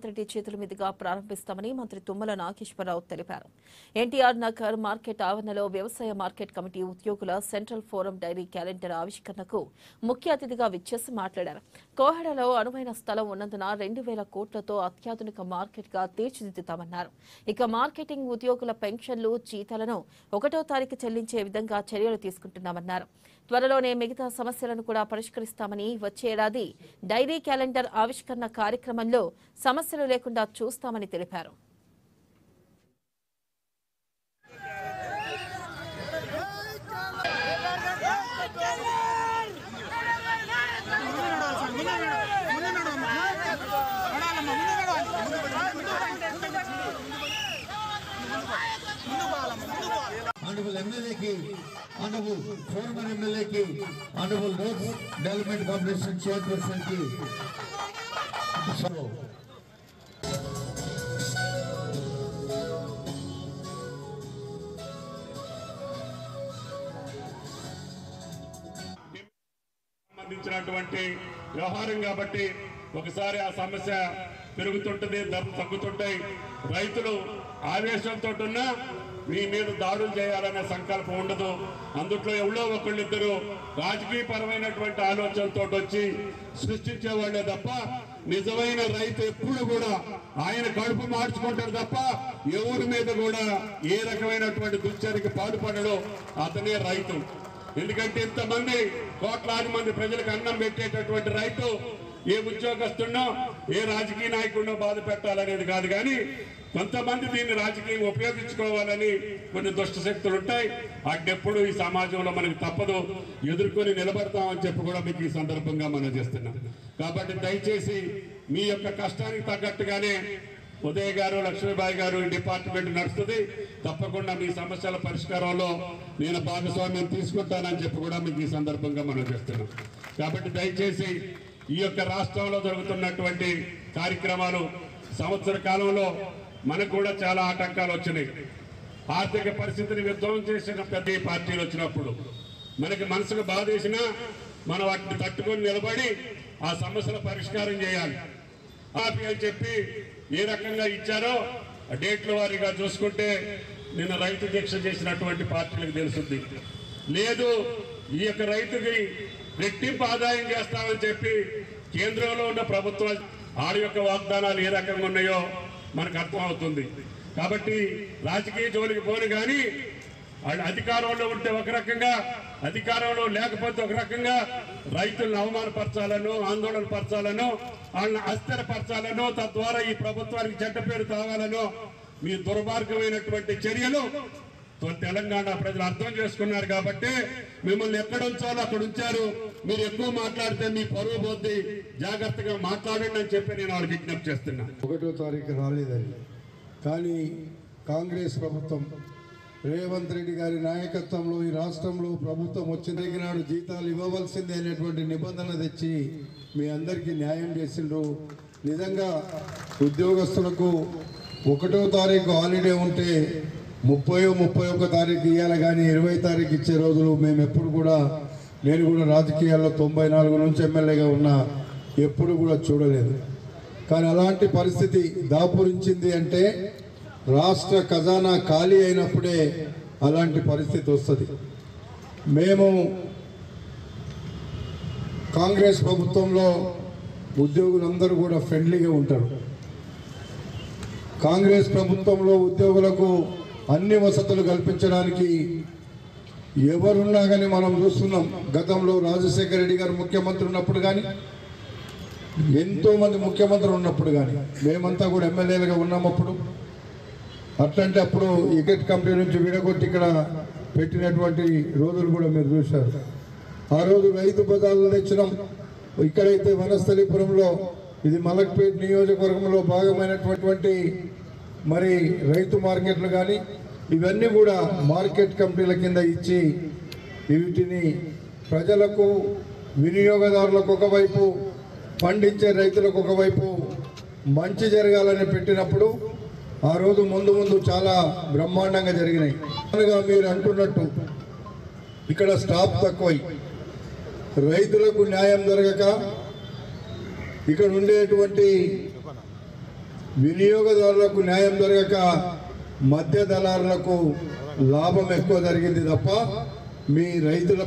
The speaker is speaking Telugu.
రెడ్డి చేతుల మీదుగా ప్రారంభిస్తామని మంత్రి తుమ్మల నాగేశ్వరరావు తెలిపారు. ఎన్టీఆర్ నగర్ మార్కెట్ ఆవరణలో వ్యవసాయ మార్కెట్ కమిటీ ఉద్యోగుల సెంట్రల్ ఫోరం డైరీ క్యాలెండర్ ఆవిష్కరణకు ముఖ్య అతిథిగా విచ్చేసి మాట్లాడారు. కోహెడలో అనువైన స్థలం ఉన్నందున 2000 కోట్లతో అత్యాధునిక మార్కెట్ గా తీర్చిదిద్దుతామన్నారు. ఇక మార్కెటింగ్ ఉద్యోగుల పెన్షన్లు, జీతాలను 1వ తారీఖు చెల్లించే విధంగా చర్యలు తీసుకుంటున్నామన్నారు. త్వరలోనే మిగతా సమస్యలను కూడా పరిష్కరిస్తామని, వచ్చే ఏడాది డైరీ క్యాలెండర్ ఆవిష్కరణ కార్యక్రమంలో సమస్యలు లేకుండా చూస్తామని తెలిపారు. Honorable MLA की, Honorable former MLA की, Honorable Roads Development Corporation Chairperson की, సంబంధించినటువంటి వ్యవహారం కాబట్టి ఒకసారి ఆ సమస్య పెరుగుతుంటది, ధరలు తగ్గుతుంటాయి. రైతులు ఆవేశంతో ఉన్నా మీ మీద దాడులు చేయాలనే సంకల్పం ఉండదు. అందుట్లో ఎవరో ఒకళ్ళిద్దరు రాజకీయపరమైనటువంటి ఆలోచనతో వచ్చి సృష్టించేవాళ్లే తప్ప నిజమైన రైతు ఎప్పుడు కూడా ఆయన కడుపు మార్చుకుంటారు తప్ప ఎవరి మీద కూడా ఏ రకమైనటువంటి దుశ్చర్యకి పాటుపడడం అతనే రైతు. ఎందుకంటే ఇంతమంది కోట్లాది మంది ప్రజలకు అన్నం పెట్టేటటువంటి రైతు ఏ ఉద్యోగస్తున్నో ఏ రాజకీయ నాయకుడినో బాధ పెట్టాలనేది కాదు, కానీ కొంతమంది దీన్ని రాజకీయంగా ఉపయోగించుకోవాలని కొన్ని దుష్ట శక్తులు ఉంటాయి. వాటినెప్పుడు ఈ సమాజంలో మనకు తప్పదు, ఎదుర్కొని నిలబడతామని చెప్పి కూడా మీకు ఈ సందర్భంగా మనం చేస్తున్నాం. కాబట్టి దయచేసి మీ యొక్క కష్టానికి తగ్గట్టుగానే ఉదయ్ గారు, లక్ష్మీబాయి గారు ఈ డిపార్ట్మెంట్ నడుస్తుంది. తప్పకుండా మీ సమస్యల పరిష్కారంలో నేను భాగస్వామ్యం తీసుకుంటానని చెప్పి కూడా మీకు ఈ సందర్భంగా మనం చేస్తున్నాం. కాబట్టి దయచేసి ఈ యొక్క రాష్ట్రంలో జరుగుతున్నటువంటి కార్యక్రమాలు సంవత్సర కాలంలో మనకు కూడా చాలా ఆటంకాలు వచ్చినాయి. ఆర్థిక పరిస్థితిని విధ్వంసం చేసిన పెద్ద పార్టీలు వచ్చినప్పుడు మనకి మనసుకు బాధ వేసినా మనం వాటిని తట్టుకొని నిలబడి ఆ సమస్యల పరిష్కారం చేయాలి అని చెప్పి ఏ రకంగా ఇచ్చారో డేట్ల వారీగా చూసుకుంటే నిన్న రైతు దీక్ష చేసినటువంటి పార్టీలకు తెలుస్తుంది. లేదు ఈ యొక్క రైతుకి రెట్టింపు ఆదాయం చేస్తామని చెప్పి కేంద్రంలో ఉన్న ప్రభుత్వాలు ఆడి యొక్క వాగ్దానాలు ఏ రకంగా ఉన్నాయో మనకు అర్థమవుతుంది. కాబట్టి రాజకీయ జోలికి పోను కానీ వాళ్ళు అధికారంలో ఉంటే ఒక రకంగా, అధికారంలో లేకపోతే ఒక రకంగా రైతులను అవమానపరచాలనో, ఆందోళన పరచాలనో, వాళ్ళని అస్థిరపరచాలనో, తద్వారా ఈ ప్రభుత్వానికి చెడ్డ పేరు తాగాలనో మీ దుర్మార్గమైనటువంటి చర్యలు తెలంగాణ ప్రజలు అర్థం చేసుకున్నారు. కాబట్టి మిమ్మల్ని ఎక్కడ ఉంచాలో అక్కడ ఉంచారు. మీరు ఎక్కువ మాట్లాడితే మీ పరువు పోద్ది, జాగ్రత్తగా మాట్లాడండి అని చెప్పి నేను వాళ్ళకి విజ్ఞప్తి చేస్తున్నా. 1వ తారీఖు రాలేదని, కానీ కాంగ్రెస్ ప్రభుత్వం రేవంత్ రెడ్డి గారి నాయకత్వంలో ఈ రాష్ట్రంలో ప్రభుత్వం వచ్చిన నాడు జీతాలు ఇవ్వవలసిందే అనేటువంటి నిబంధన తెచ్చి మీ అందరికీ న్యాయం చేసిండ్రు. నిజంగా ఉద్యోగస్తులకు 1వ తారీఖు హాలిడే ఉంటే 31 తారీఖు ఇవ్వాలి, కానీ 20 తారీఖు ఇచ్చే రోజులు మేము ఎప్పుడు కూడా, నేను కూడా రాజకీయాల్లో 94 నుంచి ఎమ్మెల్యేగా ఉన్నా, ఎప్పుడు కూడా చూడలేదు. కానీ అలాంటి పరిస్థితి దాపురించింది అంటే రాష్ట్ర ఖజానా ఖాళీ అయినప్పుడే అలాంటి పరిస్థితి వస్తుంది. మేము కాంగ్రెస్ ప్రభుత్వంలో ఉద్యోగులందరూ కూడా ఫ్రెండ్లీగా ఉంటారు. కాంగ్రెస్ ప్రభుత్వంలో ఉద్యోగులకు అన్ని వసతులు కల్పించడానికి ఎవరున్నా కానీ మనం చూస్తున్నాం. గతంలో రాజశేఖర రెడ్డి గారు ముఖ్యమంత్రి ఉన్నప్పుడు కానీ, ఎంతోమంది ముఖ్యమంత్రులు ఉన్నప్పుడు కానీ, మేమంతా కూడా ఎమ్మెల్యేలుగా ఉన్నామప్పుడు. అట్లాంటి అప్పుడు ఇకెట్ కంపెనీ నుంచి విడగొట్టి ఇక్కడ పెట్టినటువంటి రోజులు కూడా మీరు చూశారు. ఆ రోజు రైతు బజార్లు తెచ్చినాం. ఇక్కడైతే వనస్థలిపురంలో, ఇది మలక్పేట నియోజకవర్గంలో భాగమైనటువంటి మరి రైతు మార్కెట్లు కానీ ఇవన్నీ కూడా మార్కెట్ కమిటీల కింద ఇచ్చి వీటిని ప్రజలకు, వినియోగదారులకు ఒకవైపు, పండించే రైతులకు ఒకవైపు మంచి జరగాలని పెట్టినప్పుడు ఆ రోజు ముందు చాలా బ్రహ్మాండంగా జరిగినాయి. మీరు అంటున్నట్టు ఇక్కడ స్టాఫ్ తక్కువై రైతులకు న్యాయం జరగక ఇక్కడ ఉండేటువంటి వినియోగదారులకు న్యాయం జరగక మధ్య దళారులకు లాభం ఎక్కువ జరిగింది తప్ప మీ రైతుల